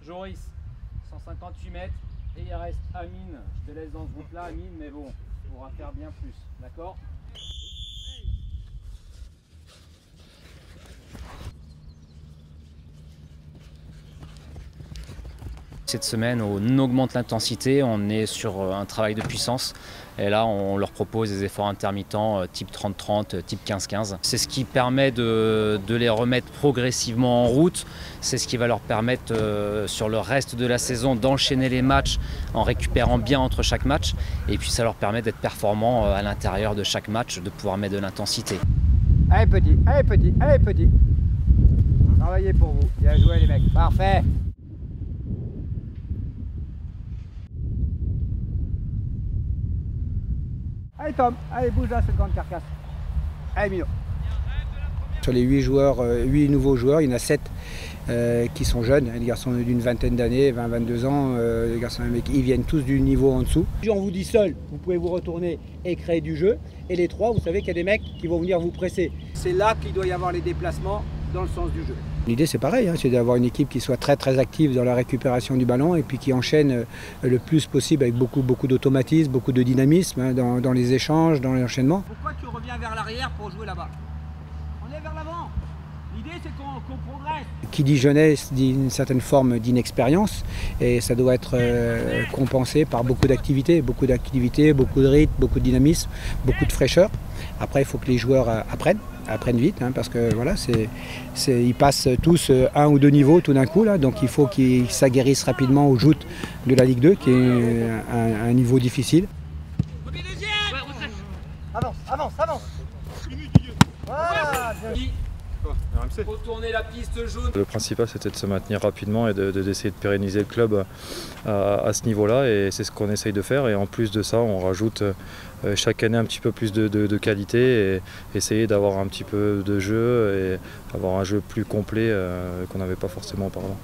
Joris, 158 mètres. Et il reste Amine. Je te laisse dans ce groupe-là, Amine, mais bon, il pourra faire bien plus. D'accord ? Cette semaine, on augmente l'intensité, on est sur un travail de puissance. Et là, on leur propose des efforts intermittents type 30-30, type 15-15. C'est ce qui permet de les remettre progressivement en route. C'est ce qui va leur permettre sur le reste de la saison d'enchaîner les matchs en récupérant bien entre chaque match. Et puis ça leur permet d'être performants à l'intérieur de chaque match, de pouvoir mettre de l'intensité. Allez petit, allez petit, allez petit. Travaillez pour vous. Bien joué les mecs. Parfait. Allez Tom, allez bouge là cette grande carcasse. Allez Mino. Sur les 8 joueurs, 8 nouveaux joueurs, il y en a 7 qui sont jeunes, des garçons d'une vingtaine d'années, 20-22 ans, les garçons ils viennent tous du niveau en dessous. On vous dit seul, vous pouvez vous retourner et créer du jeu. Et les 3, vous savez qu'il y a des mecs qui vont venir vous presser. C'est là qu'il doit y avoir les déplacements dans le sens du jeu. L'idée c'est pareil, hein, c'est d'avoir une équipe qui soit très active dans la récupération du ballon et puis qui enchaîne le plus possible avec beaucoup d'automatisme, beaucoup de dynamisme hein, dans les échanges, dans l'enchaînement. Pourquoi tu reviens vers l'arrière pour jouer là-bas? On est vers l'avant. L'idée c'est qu'on progresse. Qui dit jeunesse dit une certaine forme d'inexpérience et ça doit être compensé par beaucoup d'activités, beaucoup de rythme, beaucoup de dynamisme, beaucoup de fraîcheur. Après il faut que les joueurs apprennent vite hein, parce que voilà, ils passent tous 1 ou 2 niveaux tout d'un coup là, donc il faut qu'ils s'aguerrissent rapidement aux joutes de la Ligue 2 qui est un niveau difficile. Avance. Voilà, Retourner la piste jaune. Le principal c'était de se maintenir rapidement et d'essayer de pérenniser le club à ce niveau-là et c'est ce qu'on essaye de faire et en plus de ça on rajoute chaque année un petit peu plus de qualité et essayer d'avoir un petit peu de jeu et avoir un jeu plus complet qu'on n'avait pas forcément auparavant.